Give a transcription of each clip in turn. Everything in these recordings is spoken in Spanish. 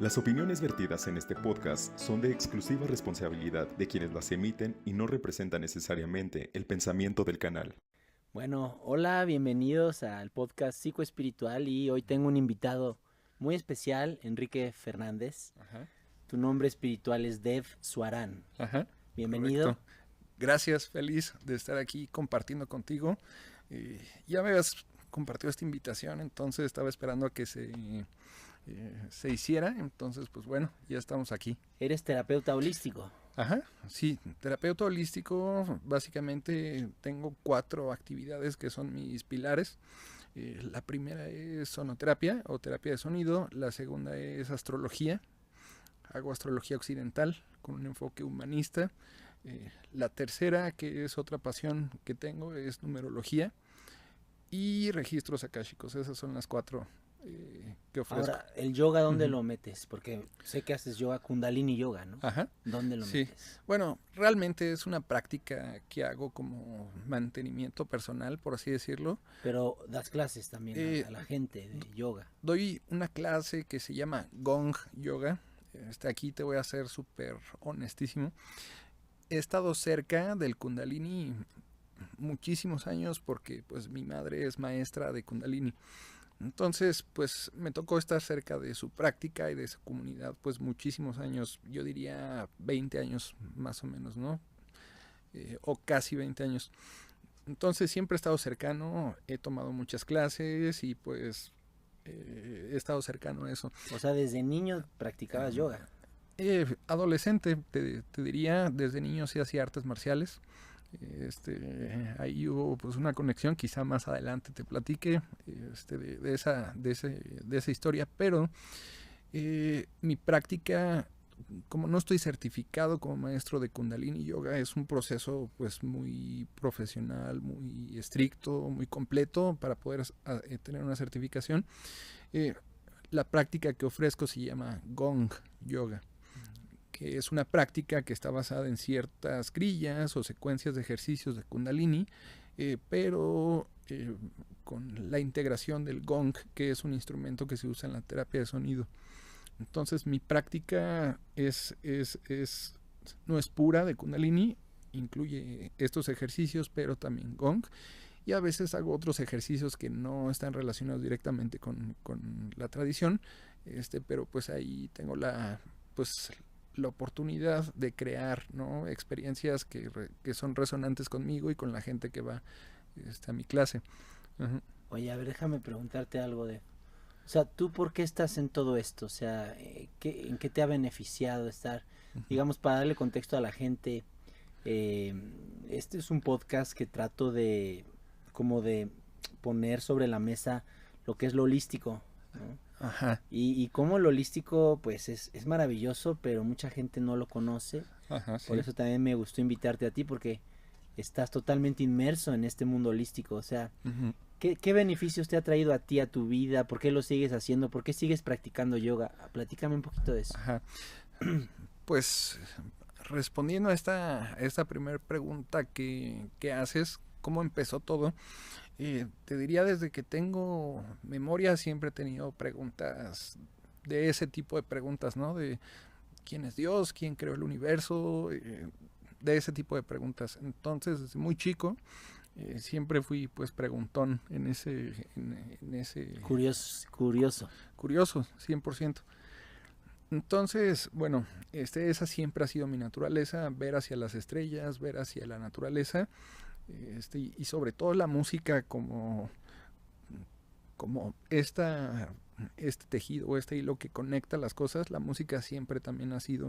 Las opiniones vertidas en este podcast son de exclusiva responsabilidad de quienes las emiten y no representan necesariamente el pensamiento del canal. Bueno, hola, bienvenidos al podcast Psicoespiritual y hoy tengo un invitado muy especial, Enrique Fernández. Ajá, Tu nombre espiritual es Dev Suarán. ajá, Bienvenido. correcto. Gracias, feliz de estar aquí compartiendo contigo. Ya me habías compartido esta invitación, entonces estaba esperando a que se hiciera, entonces pues bueno, ya estamos aquí. Eres terapeuta holístico. Ajá, sí, terapeuta holístico, básicamente tengo 4 actividades que son mis pilares. La primera es sonoterapia o terapia de sonido, la segunda es astrología, hago astrología occidental con un enfoque humanista. La tercera, que es otra pasión que tengo, es numerología y registros akáshicos. Esas son las 4 que ofrezco. Ahora, ¿el yoga dónde Ujú. lo metes? Porque sé que haces yoga, Kundalini Yoga, ¿no? Ajá, ¿Dónde lo sí. metes? Bueno, realmente es una práctica que hago como mantenimiento personal, por así decirlo. Pero das clases también Eh, a la gente de yoga. Doy una clase que se llama Gong Yoga. Aquí te voy a ser súper honestísimo. He estado cerca del Kundalini muchísimos años porque pues mi madre es maestra de Kundalini. Entonces, pues me tocó estar cerca de su práctica y de su comunidad, pues muchísimos años, yo diría 20 años más o menos, ¿no? O casi 20 años. Entonces siempre he estado cercano, he tomado muchas clases y pues he estado cercano a eso. O sea, desde niño practicabas yoga. Adolescente, te diría, desde niño sí hacía artes marciales. Ahí hubo pues una conexión, quizá más adelante te platique de esa historia, pero mi práctica, como no estoy certificado como maestro de Kundalini Yoga, es un proceso pues muy profesional, muy estricto, muy completo para poder tener una certificación. La práctica que ofrezco se llama Gong Yoga, que es una práctica que está basada en ciertas grillas o secuencias de ejercicios de Kundalini, pero con la integración del gong, que es un instrumento que se usa en la terapia de sonido. Entonces mi práctica no es pura de Kundalini, incluye estos ejercicios, pero también gong. Y a veces hago otros ejercicios que no están relacionados directamente con la tradición, pero pues ahí tengo la oportunidad de crear, ¿no?, experiencias que son resonantes conmigo y con la gente que va a mi clase. Uh-huh. Oye, a ver, déjame preguntarte algo de... O sea, ¿tú por qué estás en todo esto? O sea, ¿en qué te ha beneficiado estar? Uh-huh. Digamos, para darle contexto a la gente, eh, este es un podcast que trato de, como de poner sobre la mesa lo que es lo holístico, ¿no? Ajá. Y cómo lo holístico, pues, es maravilloso, pero mucha gente no lo conoce. Ajá, Por sí. eso también me gustó invitarte a ti, porque estás totalmente inmerso en este mundo holístico. O sea, Uh-huh. ¿qué beneficios te ha traído a ti, a tu vida? ¿Por qué lo sigues haciendo? ¿Por qué sigues practicando yoga? Platícame un poquito de eso. Ajá. Pues respondiendo a esta primera pregunta que haces, ¿cómo empezó todo? Te diría, desde que tengo memoria siempre he tenido preguntas de ese tipo de preguntas, ¿no? De quién es Dios, quién creó el universo, de ese tipo de preguntas. Entonces, desde muy chico, siempre fui pues preguntón en ese Curioso. curioso, 100%. Entonces, bueno, esa siempre ha sido mi naturaleza, ver hacia las estrellas, ver hacia la naturaleza, y sobre todo la música como este tejido, este hilo que conecta las cosas. La música siempre también ha sido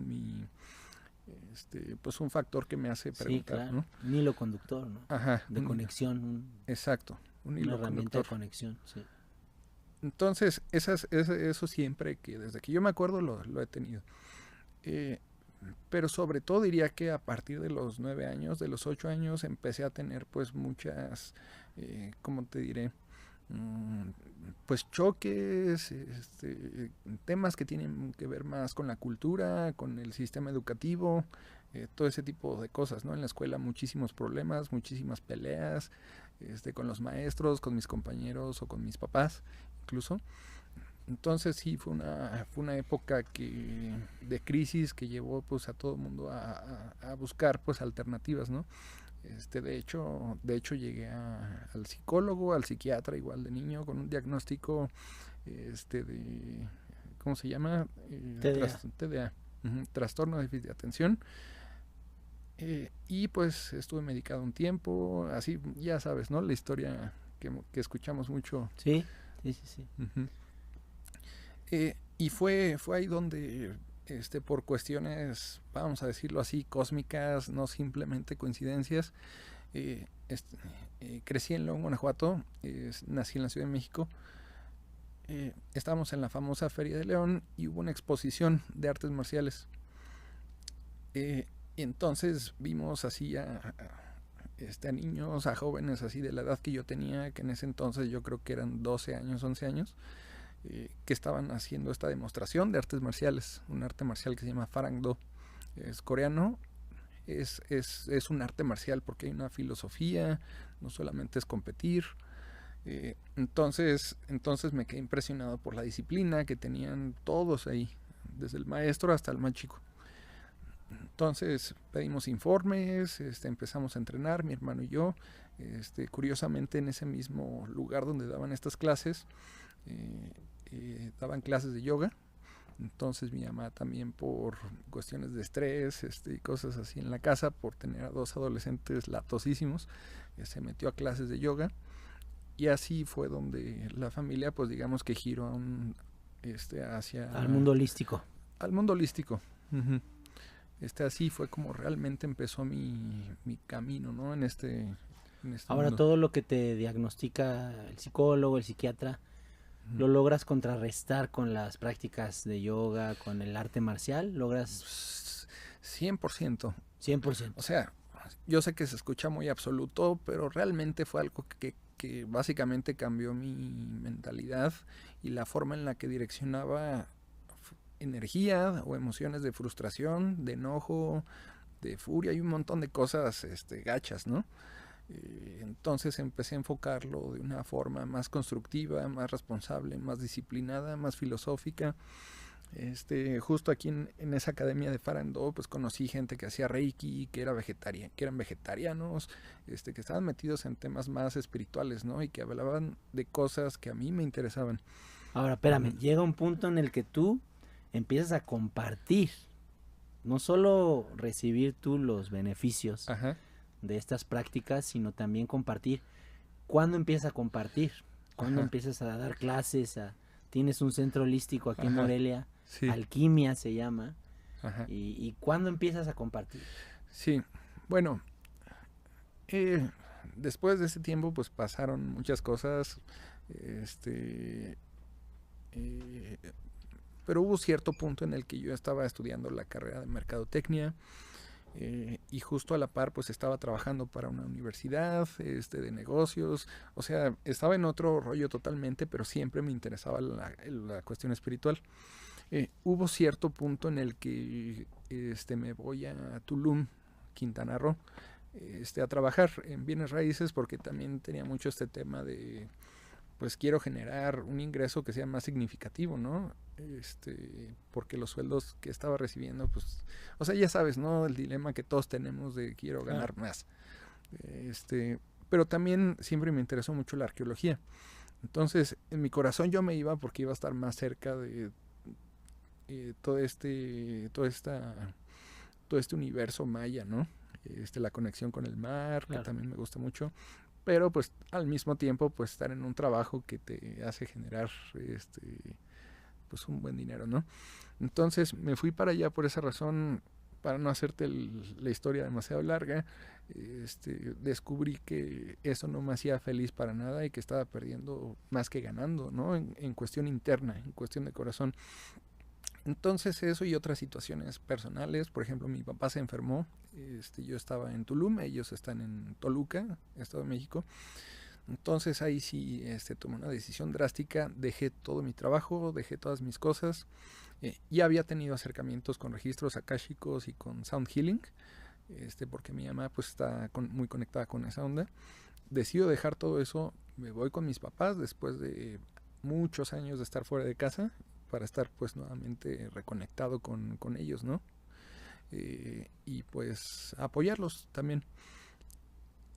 pues un factor que me hace Sí, preguntar, claro. ¿no? Un hilo conductor, ¿no? Ajá, De conexión, exacto, un una hilo herramienta conductor. de conexión, sí. Entonces, eso siempre, que desde que yo me acuerdo lo he tenido. Pero sobre todo diría que a partir de los 9 años, de los 8 años, empecé a tener pues muchas, ¿cómo te diré? Pues choques, temas que tienen que ver más con la cultura, con el sistema educativo, todo ese tipo de cosas, ¿no? En la escuela muchísimos problemas, muchísimas peleas, con los maestros, con mis compañeros o con mis papás, incluso. Entonces sí, fue una época de crisis que llevó pues a todo el mundo a buscar pues alternativas, ¿no? De hecho llegué al psicólogo, al psiquiatra igual de niño con un diagnóstico de ¿cómo se llama? TDA, trastorno de déficit de atención. Y pues estuve medicado un tiempo, así ya sabes, ¿no? La historia que escuchamos mucho. Sí, sí, sí, sí. Uh-huh. Y fue ahí donde, por cuestiones, vamos a decirlo así, cósmicas, no simplemente coincidencias, crecí en León, Guanajuato, nací en la Ciudad de México. Estábamos en la famosa Feria de León y hubo una exposición de artes marciales. Y entonces vimos así a niños, a jóvenes así de la edad que yo tenía, que en ese entonces yo creo que eran 12 años, 11 años, que estaban haciendo esta demostración de artes marciales, un arte marcial que se llama Farangdo, es coreano, es un arte marcial porque hay una filosofía, no solamente es competir. Entonces me quedé impresionado por la disciplina que tenían todos ahí, desde el maestro hasta el más chico. Entonces pedimos informes, empezamos a entrenar, mi hermano y yo. Curiosamente en ese mismo lugar donde daban estas clases, daban clases de yoga. Entonces mi mamá también, por cuestiones de estrés y cosas así en la casa, por tener a 2 adolescentes latosísimos, se metió a clases de yoga. Y así fue donde la familia, pues digamos que giró hacia... Al mundo holístico. Al mundo holístico. Uh-huh. Así fue como realmente empezó mi camino, ¿no? En este Ahora mundo. Todo lo que te diagnostica el psicólogo, el psiquiatra, ¿lo logras contrarrestar con las prácticas de yoga, con el arte marcial? ¿Logras? 100%. 100%. O sea, yo sé que se escucha muy absoluto, pero realmente fue algo que básicamente cambió mi mentalidad y la forma en la que direccionaba energía o emociones de frustración, de enojo, de furia y un montón de cosas gachas, ¿no? Entonces empecé a enfocarlo de una forma más constructiva, más responsable, más disciplinada, más filosófica. Justo aquí en esa academia de Farangdo, pues conocí gente que hacía Reiki, que eran vegetarianos, que estaban metidos en temas más espirituales, ¿no? Y que hablaban de cosas que a mí me interesaban. Ahora, espérame, llega un punto en el que tú empiezas a compartir, no solo recibir tú los beneficios Ajá. de estas prácticas, sino también compartir. ¿Cuándo empiezas a compartir? ¿Cuándo empiezas a dar clases? Tienes un centro holístico aquí en Morelia, sí. Alquimia se llama. Ajá. ¿Y cuándo empiezas a compartir? Sí, bueno, después de ese tiempo pues pasaron muchas cosas, pero hubo cierto punto en el que yo estaba estudiando la carrera de mercadotecnia. Y justo a la par pues estaba trabajando para una universidad de negocios, o sea, estaba en otro rollo totalmente, pero siempre me interesaba la cuestión espiritual. Hubo cierto punto en el que me voy a Tulum, Quintana Roo, a trabajar en bienes raíces, porque también tenía mucho este tema de pues quiero generar un ingreso que sea más significativo, ¿no? Porque los sueldos que estaba recibiendo, pues, o sea, ya sabes, ¿no? El dilema que todos tenemos de quiero ganar más. Pero también siempre me interesó mucho la arqueología. Entonces, en mi corazón yo me iba porque iba a estar más cerca de todo este universo maya, ¿no? La conexión con el mar, claro, que también me gusta mucho. Pero pues al mismo tiempo pues estar en un trabajo que te hace generar pues un buen dinero, ¿no? Entonces me fui para allá por esa razón, para no hacerte la historia demasiado larga. Descubrí que eso no me hacía feliz para nada y que estaba perdiendo más que ganando, ¿no? En cuestión interna, en cuestión de corazón. Entonces eso y otras situaciones personales, por ejemplo, mi papá se enfermó, yo estaba en Tulum, ellos están en Toluca, Estado de México. Entonces ahí sí tomé una decisión drástica, dejé todo mi trabajo, dejé todas mis cosas. Ya había tenido acercamientos con registros akáshicos y con sound healing, porque mi mamá pues está muy conectada con esa onda. Decido dejar todo eso, me voy con mis papás después de muchos años de estar fuera de casa para estar pues nuevamente reconectado con ellos, ¿no? Y pues apoyarlos también.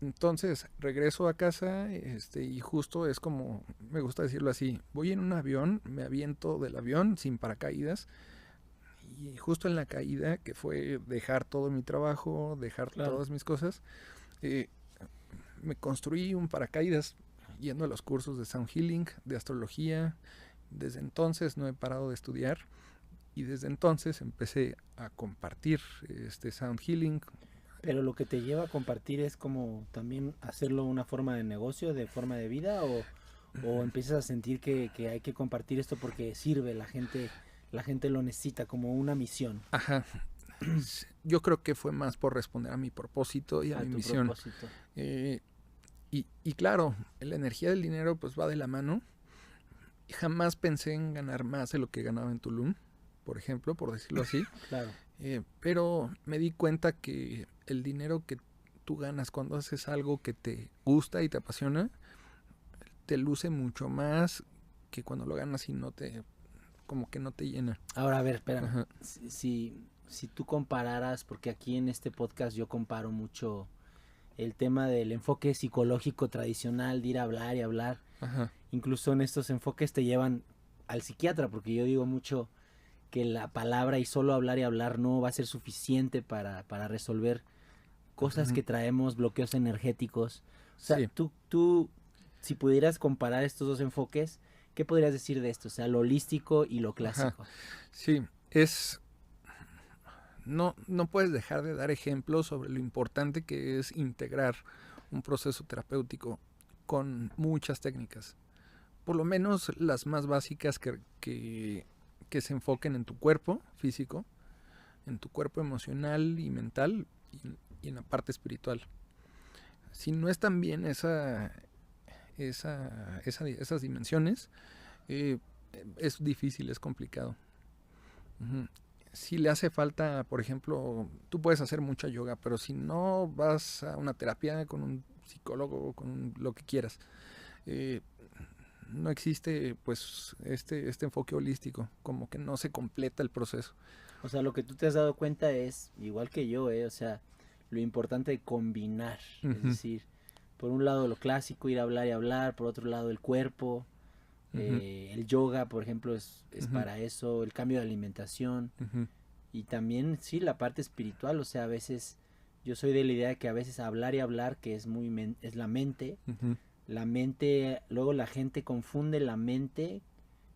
Entonces regreso a casa y justo es como, me gusta decirlo así, voy en un avión, me aviento del avión sin paracaídas y justo en la caída, que fue dejar todo mi trabajo, dejar todas mis cosas, me construí un paracaídas yendo a los cursos de Sound Healing, de astrología. Desde entonces no he parado de estudiar y desde entonces empecé a compartir Sound Healing. Pero lo que te lleva a compartir es como también hacerlo una forma de negocio, de forma de vida, o empiezas a sentir que hay que compartir esto porque sirve, la gente lo necesita como una misión. Ajá. Yo creo que fue más por responder a mi propósito y a mi misión. Y claro, la energía del dinero pues va de la mano. Jamás pensé en ganar más de lo que ganaba en Tulum, por ejemplo, por decirlo así. Claro. Pero me di cuenta que el dinero que tú ganas cuando haces algo que te gusta y te apasiona, te luce mucho más que cuando lo ganas y como que no te llena. Ahora, a ver, espérame. Si tú compararas, porque aquí en este podcast yo comparo mucho el tema del enfoque psicológico tradicional, de ir a hablar y hablar. Ajá. Incluso en estos enfoques te llevan al psiquiatra, porque yo digo mucho que la palabra y solo hablar y hablar no va a ser suficiente para resolver cosas que traemos, bloqueos energéticos. O sea, sí. tú, si pudieras comparar estos dos enfoques, ¿qué podrías decir de esto? O sea, lo holístico y lo clásico. Ajá. Sí, no puedes dejar de dar ejemplos sobre lo importante que es integrar un proceso terapéutico con muchas técnicas. Por lo menos las más básicas que se enfoquen en tu cuerpo físico, en tu cuerpo emocional y mental y en la parte espiritual. Si no están bien esas dimensiones, es difícil, es complicado. Si le hace falta, por ejemplo, tú puedes hacer mucha yoga, pero si no vas a una terapia con un psicólogo, con lo que quieras, no existe pues este enfoque holístico, como que no se completa el proceso. O sea, lo que tú te has dado cuenta es, igual que yo, o sea, lo importante de combinar, es decir, por un lado lo clásico, ir a hablar y hablar, por otro lado el cuerpo, el yoga, por ejemplo, es para eso, el cambio de alimentación, y también, sí, la parte espiritual, o sea, a veces, yo soy de la idea de que a veces hablar y hablar, que es es la mente, la mente, luego la gente confunde la mente,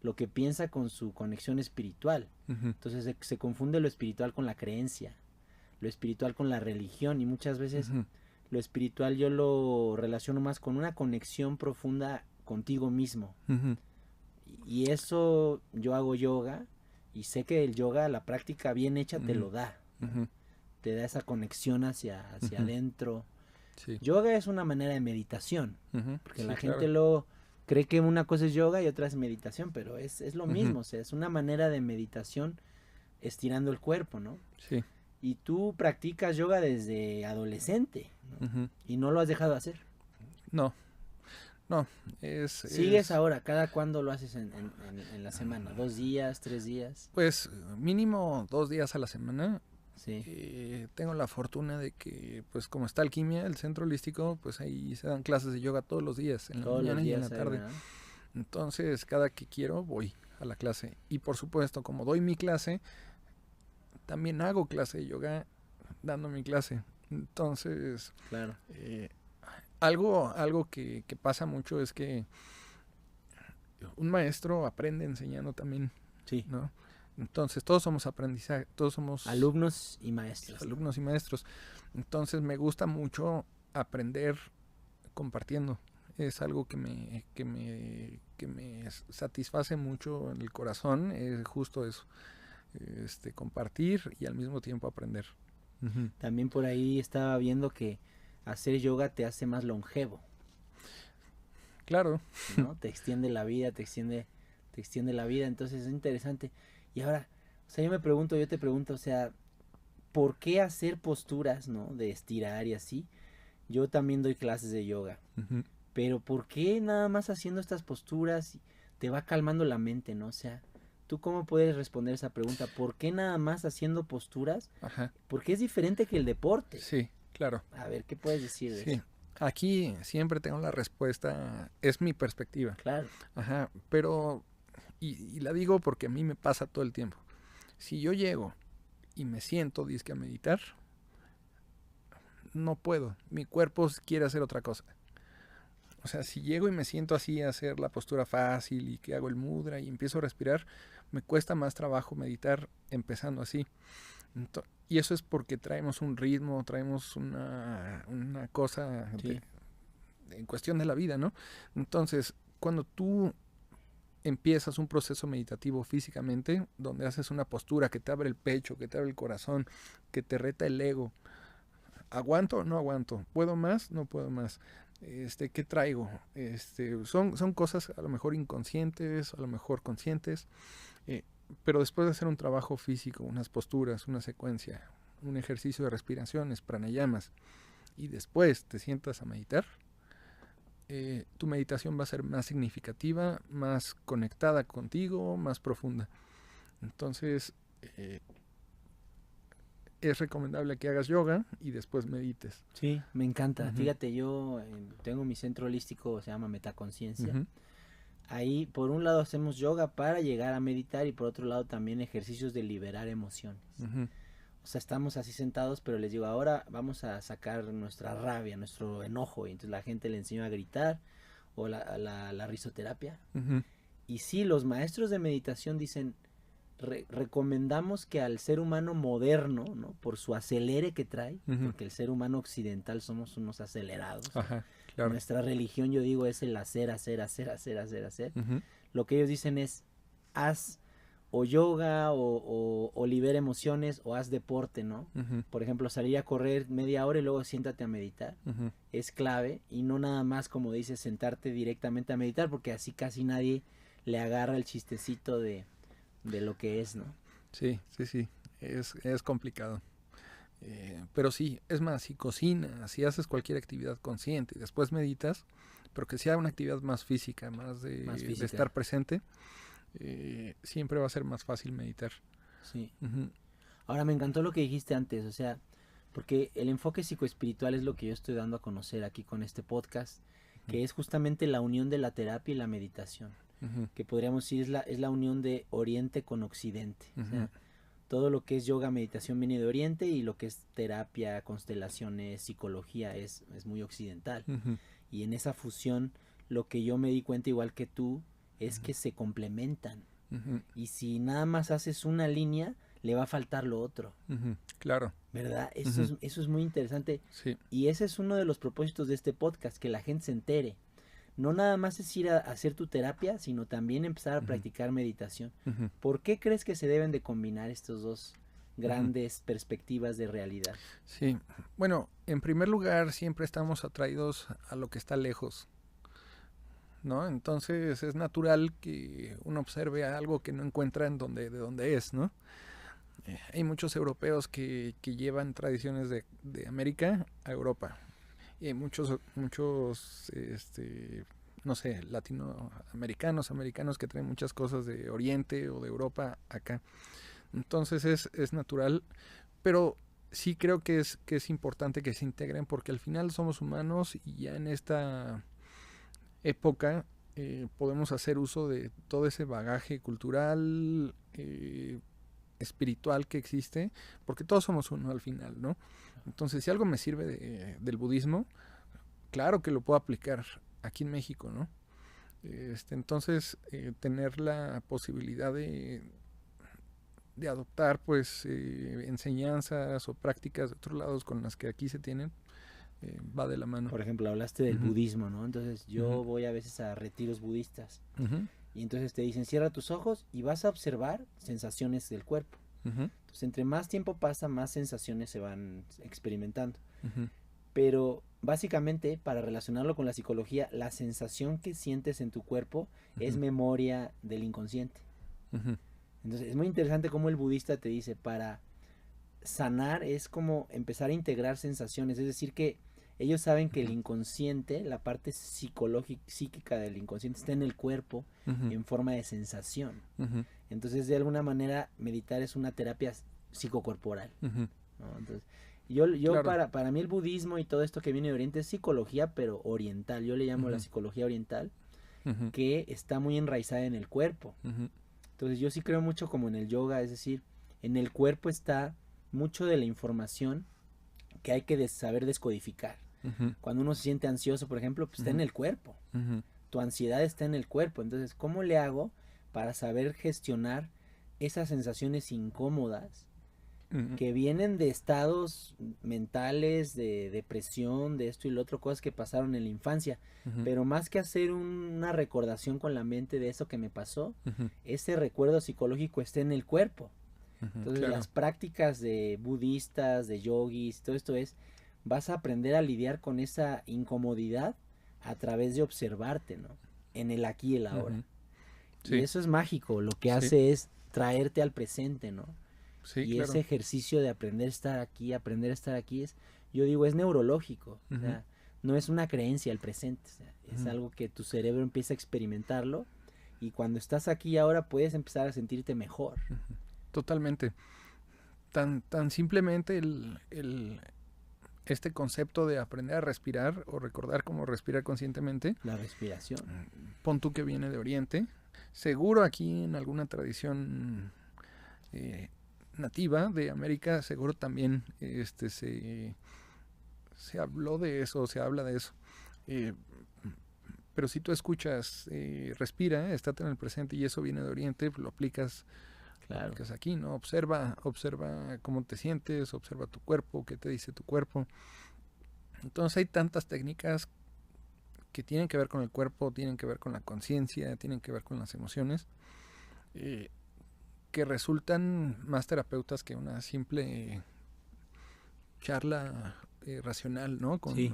lo que piensa con su conexión espiritual. Entonces se confunde lo espiritual con la creencia, lo espiritual con la religión, y muchas veces lo espiritual yo lo relaciono más con una conexión profunda contigo mismo. Y eso, yo hago yoga y sé que el yoga, la práctica bien hecha te lo da. Te da esa conexión hacia adentro. Sí. Yoga es una manera de meditación, porque sí, la gente claro. lo cree que una cosa es yoga y otra es meditación, pero es lo mismo, o sea, es una manera de meditación estirando el cuerpo, ¿no? Sí. Y tú practicas yoga desde adolescente, ¿no? Y no lo has dejado de hacer. No, ¿Sigues ahora? ¿Cada cuándo lo haces en la semana? ¿2 días, 3 días? Pues mínimo 2 días a la semana. Sí. Tengo la fortuna de que, pues como está Alquimia, el centro holístico, pues ahí se dan clases de yoga todos los días, en la mañana y en la tarde. Entonces, cada que quiero voy a la clase. Y por supuesto, como doy mi clase, también hago clase de yoga dando mi clase. Entonces, claro. Algo que pasa mucho es que un maestro aprende enseñando también, sí, ¿no? Entonces todos somos aprendizaje, todos somos alumnos y maestros. Alumnos y maestros. Entonces me gusta mucho aprender compartiendo. Es algo que me satisface mucho en el corazón, es justo eso. Compartir y al mismo tiempo aprender. También por ahí estaba viendo que hacer yoga te hace más longevo. Claro. ¿No? Te extiende la vida, te extiende la vida, entonces es interesante. Y ahora, o sea, yo te pregunto, o sea, ¿por qué hacer posturas, ¿no? De estirar y así? Yo también doy clases de yoga. Pero ¿por qué nada más haciendo estas posturas te va calmando la mente, ¿no? O sea, ¿tú cómo puedes responder esa pregunta? ¿Por qué nada más haciendo posturas? Ajá. Porque es diferente que el deporte. Sí, claro. A ver, ¿qué puedes decir de Sí. eso? Aquí siempre tengo la respuesta, es mi perspectiva. Claro. Ajá, pero, y la digo porque a mí me pasa todo el tiempo. Si yo llego y me siento disque a meditar, no puedo. Mi cuerpo quiere hacer otra cosa. O sea, si llego y me siento así a hacer la postura fácil y que hago el mudra y empiezo a respirar, me cuesta más trabajo meditar empezando así. Y eso es porque traemos un ritmo, traemos una cosa Sí. en cuestión de la vida, ¿no? Entonces, cuando tú empiezas un proceso meditativo físicamente, donde haces una postura que te abre el pecho, que te abre el corazón, que te reta el ego, ¿aguanto o no aguanto? ¿Puedo más? No puedo más. ¿Qué traigo? Son cosas a lo mejor inconscientes, a lo mejor conscientes, pero después de hacer un trabajo físico, unas posturas, una secuencia, un ejercicio de respiraciones, pranayamas, y después te sientas a meditar, tu meditación va a ser más significativa, más conectada contigo, más profunda. Entonces, es recomendable que hagas yoga y después medites. Sí, me encanta. Ujú. Fíjate, yo tengo mi centro holístico, se llama Metaconciencia. Ujú. Ahí, por un lado, hacemos yoga para llegar a meditar y por otro lado también ejercicios de liberar emociones. Ujú. O sea, estamos así sentados, pero les digo, ahora vamos a sacar nuestra rabia, nuestro enojo. Y entonces la gente le enseña a gritar o la risoterapia. Ujú. Y sí, los maestros de meditación dicen, recomendamos que al ser humano moderno, ¿no? Por su acelere que trae, Ujú. porque el ser humano occidental somos unos acelerados. Ajá, claro. Nuestra religión, yo digo, es el hacer, hacer, hacer, hacer, hacer, hacer. Ujú. Lo que ellos dicen es, haz o yoga o libera emociones o haz deporte, ¿no? Ujú. Por ejemplo, salir a correr media hora y luego siéntate a meditar. Ujú. Es clave y no nada más, como dices, sentarte directamente a meditar, porque así casi nadie le agarra el chistecito de lo que es, ¿no? Sí, sí, sí. Es complicado. Pero sí, es más, si cocinas, si haces cualquier actividad consciente y después meditas, pero que sea una actividad más física, más de física. estar presente, siempre va a ser más fácil meditar. Sí. Ujú. Ahora me encantó lo que dijiste antes, o sea, porque el enfoque psicoespiritual es lo que yo estoy dando a conocer aquí con este podcast, que es justamente la unión de la terapia y la meditación, Ujú. que podríamos decir es la unión de Oriente con Occidente. O sea, Ujú. todo lo que es yoga, meditación viene de Oriente y lo que es terapia, constelaciones, psicología es muy occidental. Ujú. Y en esa fusión, lo que yo me di cuenta igual que tú, es que se complementan. Ujú. Y si nada más haces una línea, le va a faltar lo otro. Ujú. Claro, ¿Verdad? Eso, Ujú. eso es muy interesante. sí. Y ese es uno de los propósitos de este podcast, que la gente se entere. No nada más es ir a hacer tu terapia, sino también empezar a Ujú. practicar meditación. Ujú. ¿Por qué crees que se deben de combinar estos dos grandes perspectivas de realidad? Sí, bueno, en primer lugar siempre estamos atraídos a lo que está lejos, ¿no? Entonces es natural que uno observe algo que no encuentra de donde es, ¿no? Hay muchos europeos que llevan tradiciones de América a Europa. Y hay muchos, no sé, latinoamericanos, americanos que traen muchas cosas de Oriente o de Europa acá. Entonces es natural, pero sí creo que es importante que se integren porque al final somos humanos y ya en esta época podemos hacer uso de todo ese bagaje cultural, espiritual que existe, porque todos somos uno al final, ¿no? Entonces, si algo me sirve del budismo, claro que lo puedo aplicar aquí en México, ¿no? Entonces, tener la posibilidad de adoptar, pues, enseñanzas o prácticas de otros lados con las que aquí se tienen, va de la mano. Por ejemplo, hablaste del Ujú. budismo, ¿no? Entonces yo Ujú. voy a veces a retiros budistas Ujú. y entonces te dicen cierra tus ojos y vas a observar sensaciones del cuerpo. Ujú. Entonces entre más tiempo pasa, más sensaciones se van experimentando. Ujú. Pero básicamente, para relacionarlo con la psicología, la sensación que sientes en tu cuerpo es Ujú. memoria del inconsciente. Ujú. Entonces es muy interesante cómo el budista te dice, para sanar es como empezar a integrar sensaciones, es decir que ellos saben que el inconsciente, la parte psicológica, psíquica del inconsciente está en el cuerpo en forma de sensación. Entonces, de alguna manera, meditar es una terapia psicocorporal, ¿no? Entonces, yo claro. para mí el budismo y todo esto que viene de Oriente es psicología, pero oriental. Yo le llamo la psicología oriental, que está muy enraizada en el cuerpo. Entonces, yo sí creo mucho como en el yoga, es decir, en el cuerpo está mucho de la información que hay que saber descodificar. Cuando uno se siente ansioso, por ejemplo, pues está en el cuerpo. Tu ansiedad está en el cuerpo. Entonces, ¿cómo le hago para saber gestionar esas sensaciones incómodas que vienen de estados mentales, de depresión, de esto y lo otro, cosas que pasaron en la infancia? Pero más que hacer una recordación con la mente de eso que me pasó, ese recuerdo psicológico está en el cuerpo. Entonces, claro, las prácticas de budistas, de yogis, todo esto vas a aprender a lidiar con esa incomodidad a través de observarte, ¿no? En el aquí y el ahora. Sí. Y eso es mágico, lo que hace es traerte al presente, ¿no? Sí, y claro, ese ejercicio de aprender a estar aquí, yo digo, es neurológico, o sea, no es una creencia el presente, o sea, es algo que tu cerebro empieza a experimentarlo, y cuando estás aquí y ahora puedes empezar a sentirte mejor. Totalmente. Tan simplemente este concepto de aprender a respirar o recordar cómo respirar conscientemente. La respiración. Pon tú que viene de Oriente. Seguro aquí en alguna tradición nativa de América, seguro también se habló de eso, se habla de eso. Pero si tú escuchas, respira, estate en el presente, y eso viene de Oriente, lo aplicas. Claro. Que es aquí, ¿no? Observa cómo te sientes, observa tu cuerpo, qué te dice tu cuerpo. Entonces hay tantas técnicas que tienen que ver con el cuerpo, tienen que ver con la conciencia, tienen que ver con las emociones, que resultan más terapeutas que una simple charla racional, ¿no? Sí.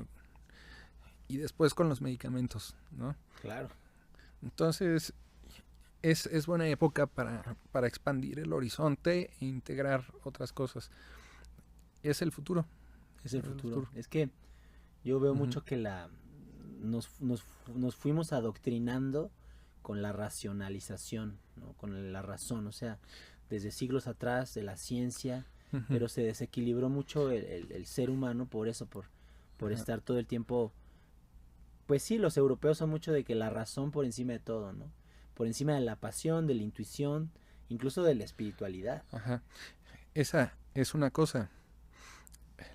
Y después con los medicamentos, ¿no? Claro. Entonces es buena época para expandir el horizonte e integrar otras cosas. Es el futuro. Es el futuro. Es que yo veo mucho que nos fuimos adoctrinando con la racionalización, ¿no? Con la razón, o sea, desde siglos atrás de la ciencia, pero se desequilibró mucho el ser humano por eso, por estar todo el tiempo. Pues sí, los europeos son mucho de que la razón por encima de todo, ¿no? Por encima de la pasión, de la intuición, incluso de la espiritualidad. Ajá. Esa es una cosa.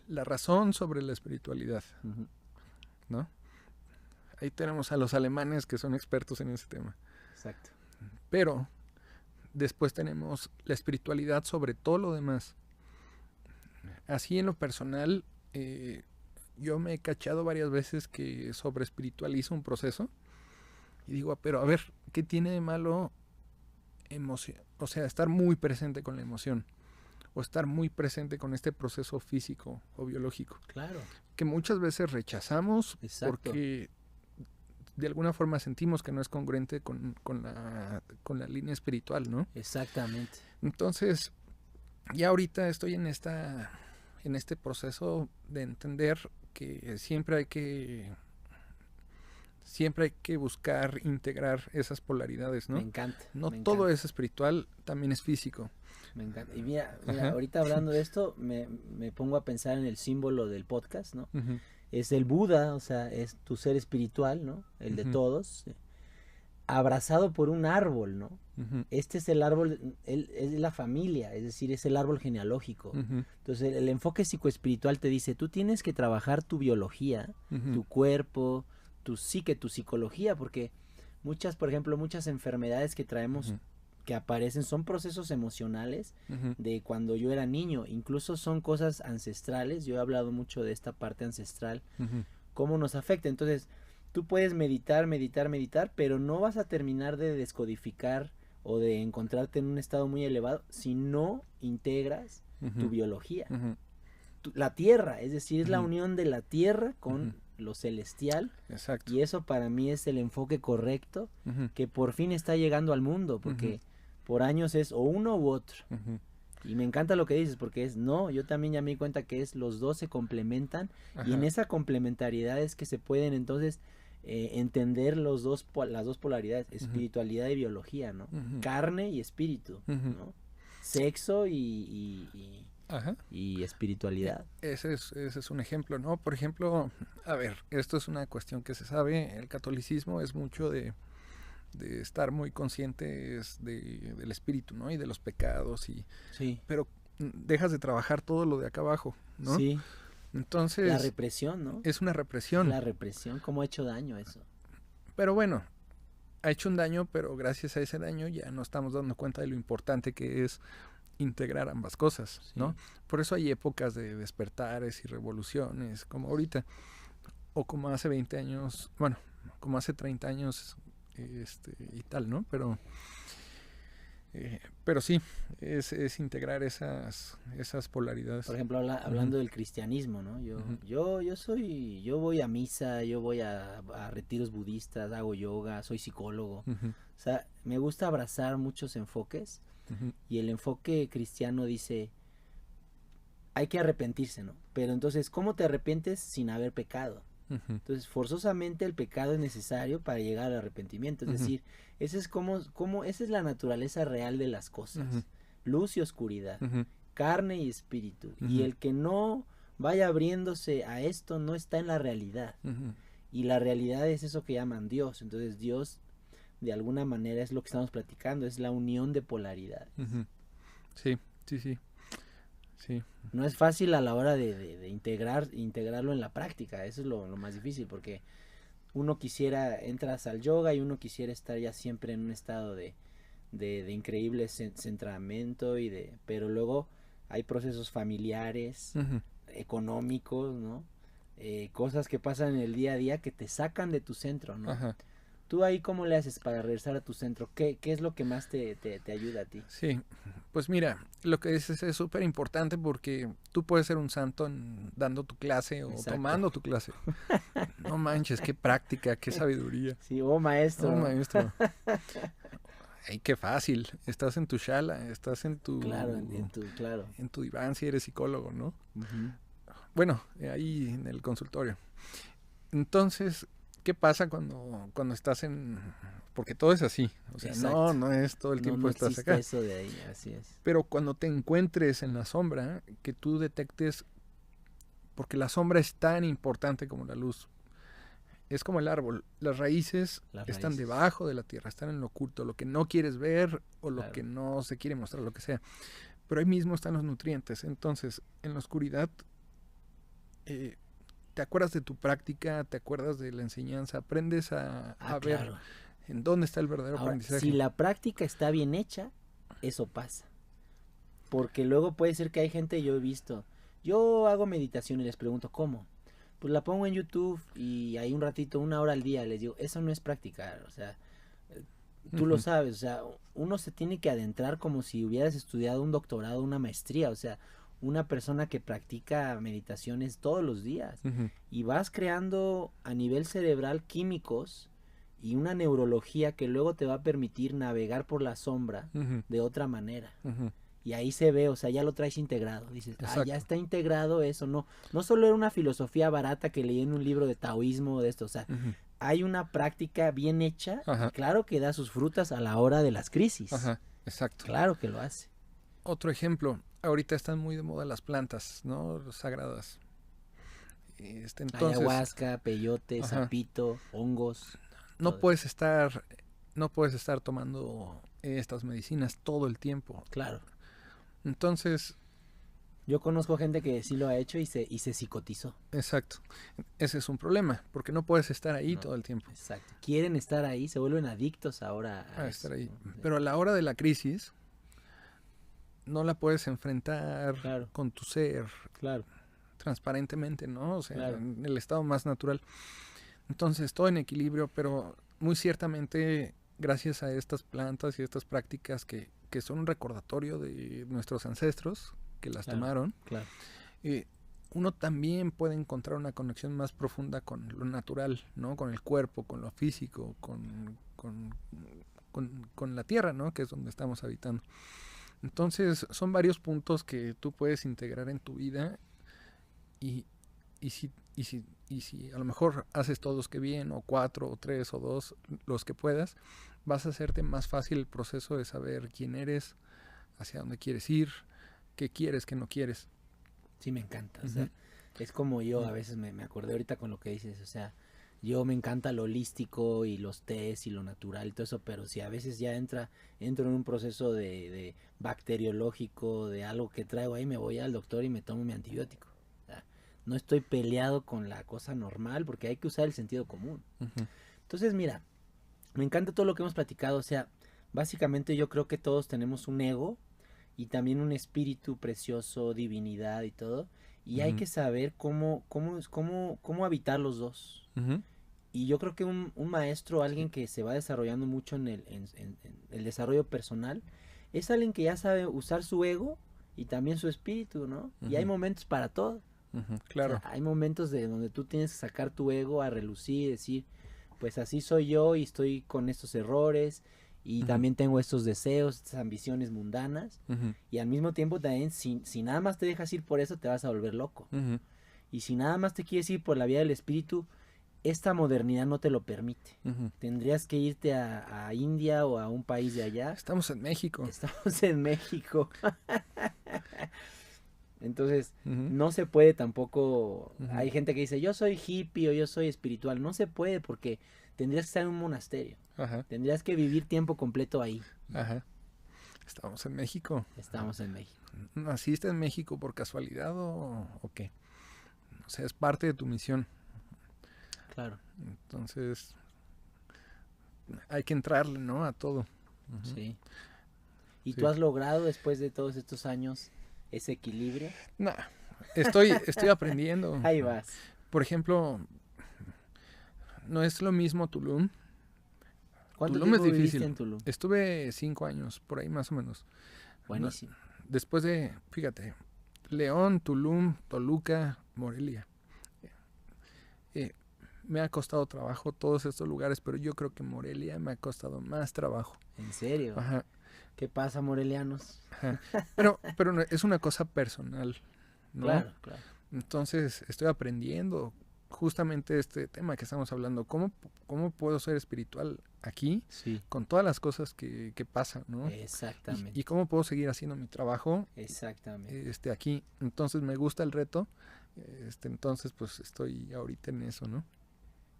La razón sobre la espiritualidad, ¿no? Ahí tenemos a los alemanes que son expertos en ese tema. Exacto. Pero después tenemos la espiritualidad sobre todo lo demás. Así en lo personal, yo me he cachado varias veces que sobre espiritualizo un proceso. Y digo, pero a ver, ¿qué tiene de malo emoción? O sea, estar muy presente con la emoción. O estar muy presente con este proceso físico o biológico. Claro. Que muchas veces rechazamos. Exacto. Porque de alguna forma sentimos que no es congruente con la línea espiritual, ¿no? Exactamente. Entonces, ya ahorita estoy en este proceso de entender que siempre hay que buscar integrar esas polaridades, ¿no? Me encanta. No todo es espiritual, también es físico. Me encanta. Y mira, ahorita hablando de esto, me pongo a pensar en el símbolo del podcast, ¿no? Es el Buda, o sea, es tu ser espiritual, ¿no? El de todos, abrazado por un árbol, ¿no? Este es el árbol, es la familia, es decir, es el árbol genealógico. Entonces, el enfoque psicoespiritual te dice, tú tienes que trabajar tu biología, tu cuerpo, tu psique, tu psicología, porque por ejemplo, muchas enfermedades que traemos, que aparecen, son procesos emocionales de cuando yo era niño, incluso son cosas ancestrales. Yo he hablado mucho de esta parte ancestral, cómo nos afecta. Entonces, tú puedes meditar, pero no vas a terminar de descodificar o de encontrarte en un estado muy elevado si no integras tu biología. La tierra, es decir, es la unión de la tierra con lo celestial. Exacto. Y eso para mí es el enfoque correcto que por fin está llegando al mundo, porque por años es o uno u otro. Y me encanta lo que dices, porque yo también ya me di cuenta que los dos se complementan, y en esa complementariedad es que se pueden entonces entender las dos polaridades, espiritualidad y biología, ¿no? Carne y espíritu, ¿no? Sexo y espiritualidad. Ese es un ejemplo, ¿no? Por ejemplo, a ver, esto es una cuestión que se sabe, el catolicismo es mucho de estar muy conscientes del espíritu, ¿no? Y de los pecados, sí. Pero dejas de trabajar todo lo de acá abajo, ¿no? Sí. Entonces... La represión, ¿no? Es una represión. La represión, ¿cómo ha hecho daño eso? Pero bueno, ha hecho un daño, pero gracias a ese daño ya nos estamos dando cuenta de lo importante que es integrar ambas cosas, ¿no? Por eso hay épocas de despertares y revoluciones, como ahorita, o como hace 20 años, bueno, como hace 30 años, y tal, ¿no? Pero sí, es integrar esas polaridades. Por ejemplo, hablando del cristianismo, ¿no? Yo voy a misa, yo voy a retiros budistas, hago yoga, soy psicólogo. O sea, me gusta abrazar muchos enfoques, y el enfoque cristiano dice, hay que arrepentirse, ¿no? Pero entonces, ¿cómo te arrepientes sin haber pecado? Entonces, forzosamente el pecado es necesario para llegar al arrepentimiento. Es decir, esa es la naturaleza real de las cosas. Luz y oscuridad, carne y espíritu. Y el que no vaya abriéndose a esto no está en la realidad. Y la realidad es eso que llaman Dios. Entonces, Dios, de alguna manera, es lo que estamos platicando, es la unión de polaridades. Sí. No es fácil a la hora de integrarlo en la práctica. Eso es lo más difícil, porque entras al yoga y uno quisiera estar ya siempre en un estado de increíble centramiento, pero luego hay procesos familiares, económicos, ¿no? Cosas que pasan en el día a día que te sacan de tu centro, ¿no? ¿Tú ahí cómo le haces para regresar a tu centro? ¿Qué es lo que más te ayuda a ti? Sí, pues mira, lo que dices es súper importante, porque tú puedes ser un santo dando tu clase o tomando tu clase. No manches, qué práctica, qué sabiduría. Sí, maestro. Maestro. Ay, qué fácil. Estás en tu shala, estás en tu... Claro. En tu diván si eres psicólogo, ¿no? Bueno, ahí en el consultorio. Entonces, ¿qué pasa cuando estás en...? Porque todo es así. O sea, no es todo el tiempo estás acá. Eso de ahí, así es. Pero cuando te encuentres en la sombra, que tú detectes... Porque la sombra es tan importante como la luz. Es como el árbol. Las raíces están debajo de la tierra, están en lo oculto, lo que no quieres ver o lo que no se quiere mostrar, lo que sea. Pero ahí mismo están los nutrientes. Entonces, en la oscuridad... te acuerdas de tu práctica, te acuerdas de la enseñanza, aprendes a ver en dónde está el verdadero aprendizaje. Si la práctica está bien hecha, eso pasa. Porque luego puede ser que hay gente, yo he visto, yo hago meditación y les pregunto, ¿cómo? Pues la pongo en YouTube y ahí un ratito, 1 hora al día, les digo, eso no es practicar, o sea, tú lo sabes, o sea, uno se tiene que adentrar como si hubieras estudiado un doctorado, una maestría, o sea, una persona que practica meditaciones todos los días, y vas creando a nivel cerebral químicos y una neurología que luego te va a permitir navegar por la sombra de otra manera. Y ahí se ve, o sea, ya lo traes integrado. Dices, ya está integrado eso. No solo era una filosofía barata que leí en un libro de taoísmo de esto, o sea, hay una práctica bien hecha, y claro que da sus frutas a la hora de las crisis. Exacto. Claro que lo hace. Otro ejemplo, ahorita están muy de moda las plantas, ¿no? Sagradas. Entonces, ayahuasca, peyote, sapito, hongos. No puedes estar tomando estas medicinas todo el tiempo. Claro. Entonces, yo conozco gente que sí lo ha hecho y se psicotizó. Exacto. Ese es un problema, porque no puedes estar ahí todo el tiempo. Exacto. Quieren estar ahí, se vuelven adictos ahora a estar ahí. Pero a la hora de la crisis no la puedes enfrentar con tu ser transparentemente, ¿no? O sea, en el estado más natural. Entonces, todo en equilibrio, pero muy ciertamente, gracias a estas plantas y estas prácticas que son un recordatorio de nuestros ancestros que las tomaron, uno también puede encontrar una conexión más profunda con lo natural, ¿no? Con el cuerpo, con lo físico, con la tierra, ¿no? Que es donde estamos habitando. Entonces, son varios puntos que tú puedes integrar en tu vida y, y si a lo mejor haces todos que bien, o 4, o 3, o 2, los que puedas, vas a hacerte más fácil el proceso de saber quién eres, hacia dónde quieres ir, qué quieres, qué no quieres. Sí, me encanta. O sea, es como yo, a veces me acordé ahorita con lo que dices, o sea, yo me encanta lo holístico y los tés y lo natural y todo eso, pero si a veces ya entro en un proceso de bacteriológico, de algo que traigo ahí, me voy al doctor y me tomo mi antibiótico. O sea, no estoy peleado con la cosa normal porque hay que usar el sentido común. Entonces, mira, me encanta todo lo que hemos platicado, o sea, básicamente yo creo que todos tenemos un ego y también un espíritu precioso, divinidad y todo, y hay que saber cómo habitar los dos. Y yo creo que un maestro, alguien que se va desarrollando mucho en el desarrollo personal, es alguien que ya sabe usar su ego y también su espíritu, ¿no? Y hay momentos para todo. Claro. O sea, hay momentos de donde tú tienes que sacar tu ego a relucir y decir, pues así soy yo y estoy con estos errores y también tengo estos deseos, estas ambiciones mundanas, y al mismo tiempo también si nada más te dejas ir por eso te vas a volver loco. Y si nada más te quieres ir por la vía del espíritu, esta modernidad no te lo permite. Tendrías que irte a India o a un país de allá. Estamos en México. Estamos en México. Entonces, no se puede tampoco. Hay gente que dice, yo soy hippie o yo soy espiritual. No se puede porque tendrías que estar en un monasterio. Tendrías que vivir tiempo completo ahí. Estamos en México. Estamos en México. ¿Naciste en México por casualidad o qué? O sea, es parte de tu misión. Claro. Entonces, hay que entrarle, ¿no? A todo. Sí. ¿Y tú has logrado después de todos estos años ese equilibrio? No, estoy aprendiendo. Ahí vas. Por ejemplo, no es lo mismo Tulum. ¿Cuánto Tulum tiempo es difícil. viviste en Tulum? Estuve 5 años, por ahí más o menos. Buenísimo. Después de, fíjate, León, Tulum, Toluca, Morelia. Me ha costado trabajo todos estos lugares, pero yo creo que Morelia me ha costado más trabajo. ¿En serio? Ajá. ¿Qué pasa, morelianos? Ajá. Pero no, es una cosa personal, ¿no? Claro, claro. Entonces estoy aprendiendo justamente este tema que estamos hablando. ¿Cómo puedo ser espiritual aquí? Sí. Con todas las cosas que pasan, ¿no? Exactamente. Y cómo puedo seguir haciendo mi trabajo. Exactamente. Aquí. Entonces me gusta el reto. Entonces pues estoy ahorita en eso, ¿no?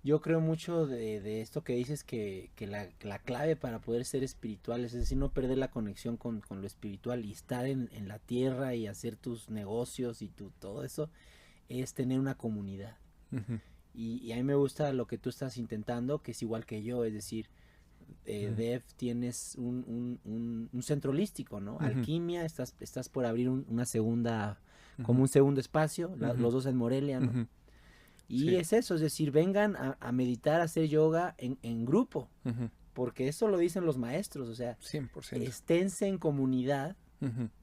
Yo creo mucho de esto que dices que la clave para poder ser espiritual es decir, no perder la conexión con lo espiritual y estar en la tierra y hacer tus negocios y todo eso, es tener una comunidad. Y a mí me gusta lo que tú estás intentando, que es igual que yo, es decir, Dev, tienes un centro holístico, ¿no? Alquimia, estás por abrir una segunda, como un segundo espacio, los dos en Morelia, ¿no? Y es eso, es decir, vengan a meditar, a hacer yoga en grupo, porque eso lo dicen los maestros, o sea, 100%. esténse en comunidad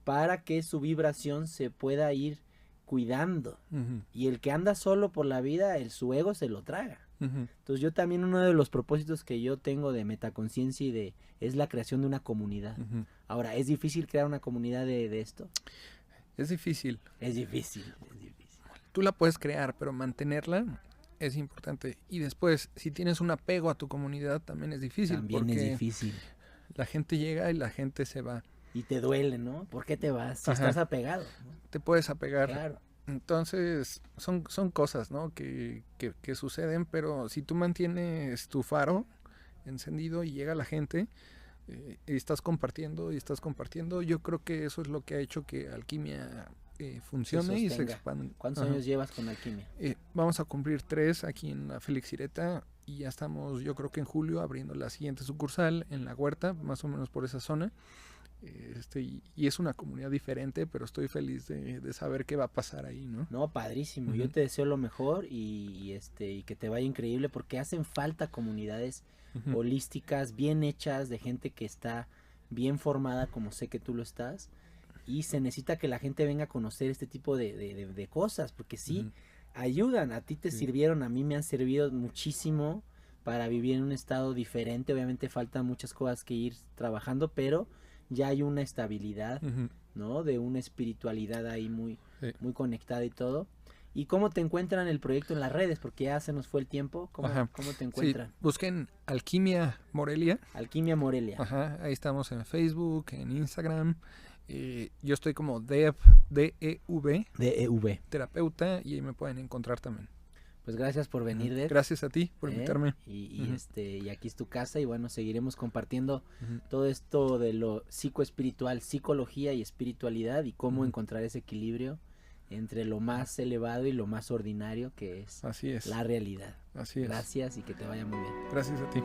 para que su vibración se pueda ir cuidando. Y el que anda solo por la vida, su ego se lo traga. Entonces yo también uno de los propósitos que yo tengo de metaconciencia es la creación de una comunidad. Ahora, ¿es difícil crear una comunidad de esto? Es difícil. Es difícil. Tú la puedes crear, pero mantenerla es importante. Y después, si tienes un apego a tu comunidad, también es difícil. También es difícil. La gente llega y la gente se va. Y te duele, ¿no? ¿Por qué te vas? Si estás apegado, ¿no? Te puedes apegar. Claro. Entonces, son cosas, ¿no? Que suceden, pero si tú mantienes tu faro encendido y llega la gente, y estás compartiendo, yo creo que eso es lo que ha hecho que Alquimia funcione y se expanda. ¿Cuántos años llevas con Alquimia? Vamos a cumplir 3 aquí en la Félix Ireta y ya estamos, yo creo que en julio, abriendo la siguiente sucursal en La Huerta, más o menos por esa zona. Y es una comunidad diferente, pero estoy feliz de saber qué va a pasar ahí, ¿no? No, padrísimo. Yo te deseo lo mejor y que te vaya increíble porque hacen falta comunidades holísticas, bien hechas, de gente que está bien formada, como sé que tú lo estás. Y se necesita que la gente venga a conocer este tipo de cosas, porque sí, ayudan. A ti te sirvieron, a mí me han servido muchísimo para vivir en un estado diferente. Obviamente faltan muchas cosas que ir trabajando, pero ya hay una estabilidad, Ujú. ¿no? De una espiritualidad ahí muy, Sí. muy conectada y todo. ¿Y cómo te encuentran el proyecto en las redes? Porque ya se nos fue el tiempo. Ajá. ¿Cómo te Sí, encuentran? busquen Alquimia Morelia. Alquimia Morelia. Ajá, ahí estamos en Facebook, en Instagram. Yo estoy como DEV, DEV. terapeuta, y ahí me pueden encontrar también. Pues gracias por venir, Ujú. Dev. Gracias a ti por invitarme. Y Ujú. y aquí es tu casa y bueno, seguiremos compartiendo Ujú. todo esto de lo psicoespiritual, psicología y espiritualidad y cómo Ujú. encontrar ese equilibrio entre lo más elevado y lo más ordinario que es Así es. la realidad. Así es. Gracias y que te vaya muy bien. Gracias a ti.